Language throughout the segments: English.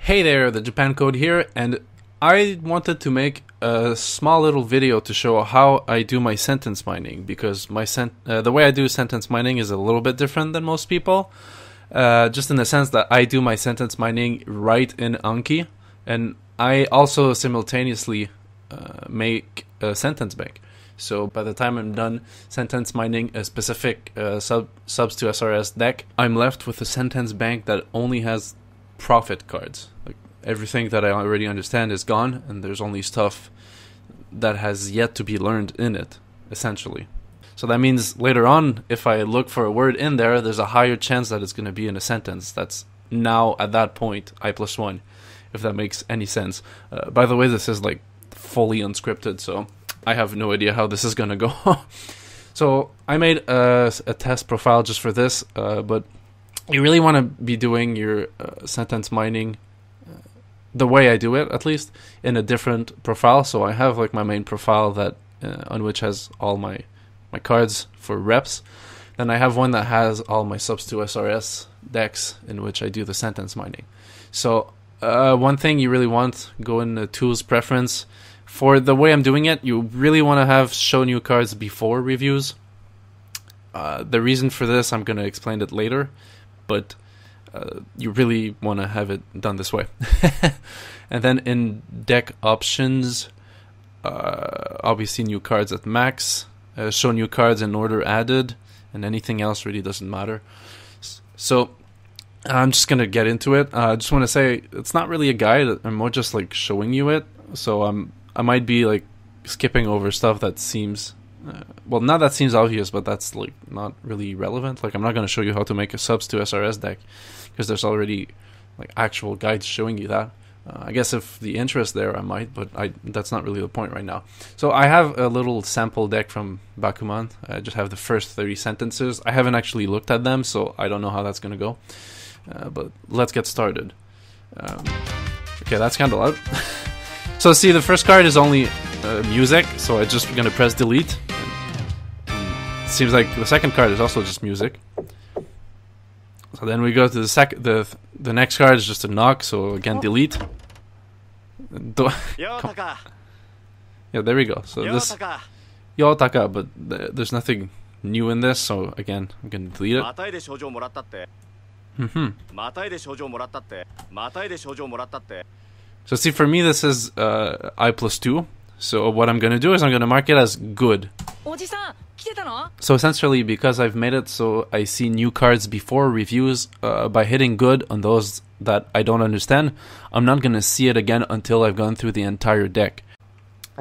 Hey there, the Japan Code here, and I wanted to make a small little video to show how I do my sentence mining, because the way I do sentence mining is a little bit different than most people, just in the sense that I do my sentence mining right in Anki, and I also simultaneously make a sentence bank. So by the time I'm done sentence mining a specific subs to SRS deck, I'm left with a sentence bank that only has profit cards. Like everything that I already understand is gone, and there's only stuff that has yet to be learned in it, essentially. So that means later on, if I look for a word in there, there's a higher chance that it's going to be in a sentence that's now at that point I+1, if that makes any sense. By the way, this is like fully unscripted, so I have no idea how this is going to go. So I made a test profile just for this, but you really want to be doing your sentence mining the way I do it, at least, in a different profile. So I have like my main profile that on which has all my cards for reps. Then I have one that has all my subs to SRS decks in which I do the sentence mining. So one thing you really want, go in the tools preference. For the way I'm doing it, you really want to have show new cards before reviews. The reason for this, I'm going to explain it later, but you really want to have it done this way. And then in deck options, obviously new cards at max, show new cards in order added, and anything else really doesn't matter. So I'm just going to get into it. I just want to say it's not really a guide, I'm more just like showing you it. So I might be like skipping over stuff that seems well, not that seems obvious, but that's like not really relevant. Like I'm not going to show you how to make a subs to SRS deck because there's already like actual guides showing you that. I guess if the interest there, I might, but that's not really the point right now. So I have a little sample deck from Bakuman. I just have the first 30 sentences. I haven't actually looked at them, so I don't know how that's going to go. But let's get started. Okay, that's kind of loud. So see, the first card is only music, so I'm just going to press delete. And it seems like the second card is also just music. So then we go to the next card is just a knock, so again delete. Yeah, there we go. So this Yotaka, but there's nothing new in this, so again I'm going to delete it. So see, for me this is I+2. So what I'm going to do is I'm going to mark it as good. So essentially, because I've made it so I see new cards before reviews, by hitting good on those that I don't understand, I'm not going to see it again until I've gone through the entire deck.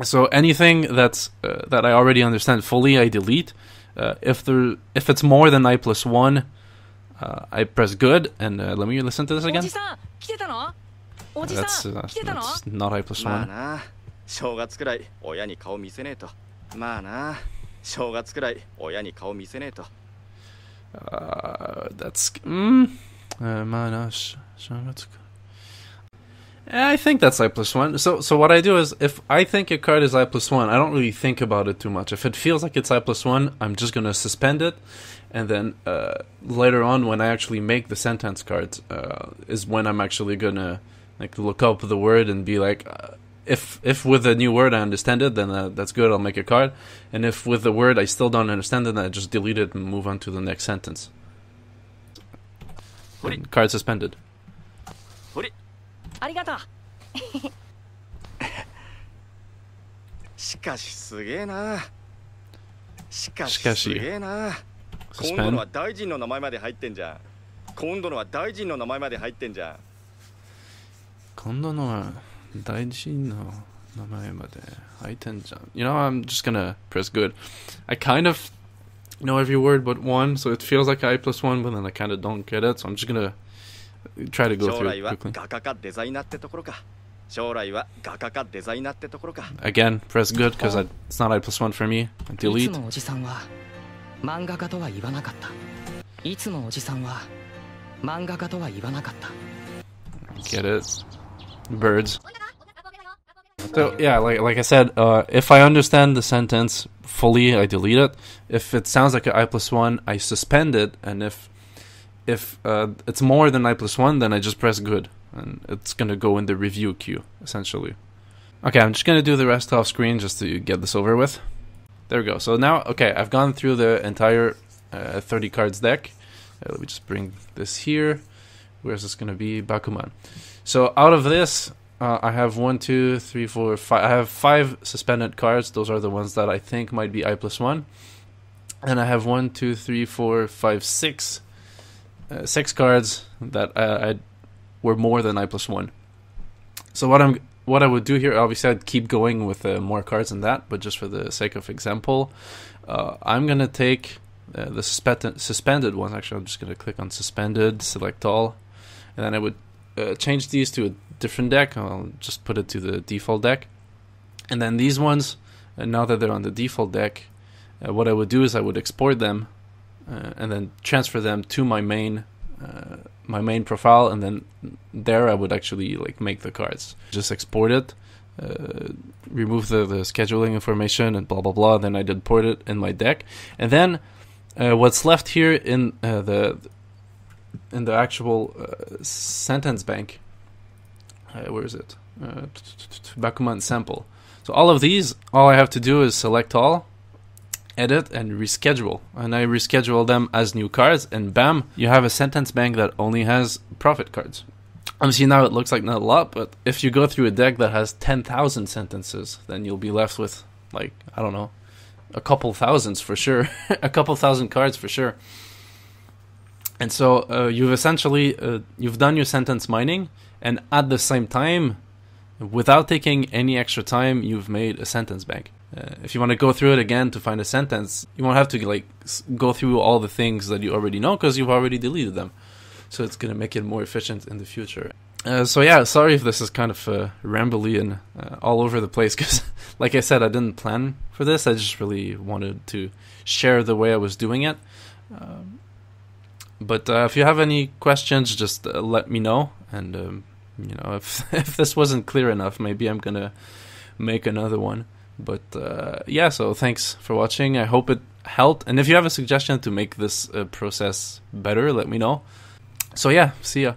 So anything that's that I already understand fully, I delete. If it's more than I+1, I press good, and let me listen to this again. That's not I+1. I think that's I+1. So what I do is, if I think a card is I+1, I don't really think about it too much. If it feels like it's I+1, I'm just gonna suspend it, and then later on, when I actually make the sentence cards, is when I'm actually gonna like look up the word and be like, if with a new word I understand it, then that's good, I'll make a card. And if with the word I still don't understand it, then I just delete it and move on to the next sentence. And card suspended. You know, I'm just gonna press good. I kind of know every word but one, so it feels like I+1, but then I kind of don't get it, so I'm just gonna try to go through it quickly. Again, press good because it's not I+1 for me. Delete. Get it. Birds. So yeah, like I said, if I understand the sentence fully, I delete it. If it sounds like an I+1, I suspend it, and if it's more than I+1, then I just press good. and it's gonna go in the review queue essentially. Okay, I'm just gonna do the rest off screen just to get this over with. There we go. So now, okay, I've gone through the entire 30 cards deck. Let me just bring this here. Where's this gonna be? Bakuman. So out of this, I have 1, 2, 3, 4, 5. I have 5 suspended cards. Those are the ones that I think might be I+1. And I have 1, 2, 3, 4, 5, 6. 6 cards that I were more than I+1. So what I would do here, obviously I'd keep going with more cards than that, but just for the sake of example, I'm gonna take the suspended ones. Actually, I'm just gonna click on suspended, select all, and then I would change these to a different deck. I'll just put it to the default deck, and then these ones, now that they're on the default deck, what I would do is I would export them and then transfer them to my main profile, and then there I would actually like make the cards. Just export it, remove the scheduling information and blah blah blah. Then I'd import it in my deck, and then what's left here in the actual sentence bank. Where is it? Bakuman sample. So all of these, all I have to do is select all, edit, and reschedule. And I reschedule them as new cards, and bam, you have a sentence bank that only has profit cards. Obviously now it looks like not a lot, but if you go through a deck that has 10,000 sentences, then you'll be left with, like, I don't know, a couple thousands for sure. A couple thousand cards for sure. And so you've essentially, you've done your sentence mining, and at the same time, without taking any extra time, you've made a sentence bank. If you want to go through it again to find a sentence, you won't have to like go through all the things that you already know because you've already deleted them. So it's going to make it more efficient in the future. So yeah, sorry if this is kind of rambly and all over the place, because like I said, I didn't plan for this. I just really wanted to share the way I was doing it. But if you have any questions, just let me know. And you know, if this wasn't clear enough, maybe I'm gonna make another one. But yeah, so thanks for watching. I hope it helped. And if you have a suggestion to make this process better, let me know. So yeah, see ya.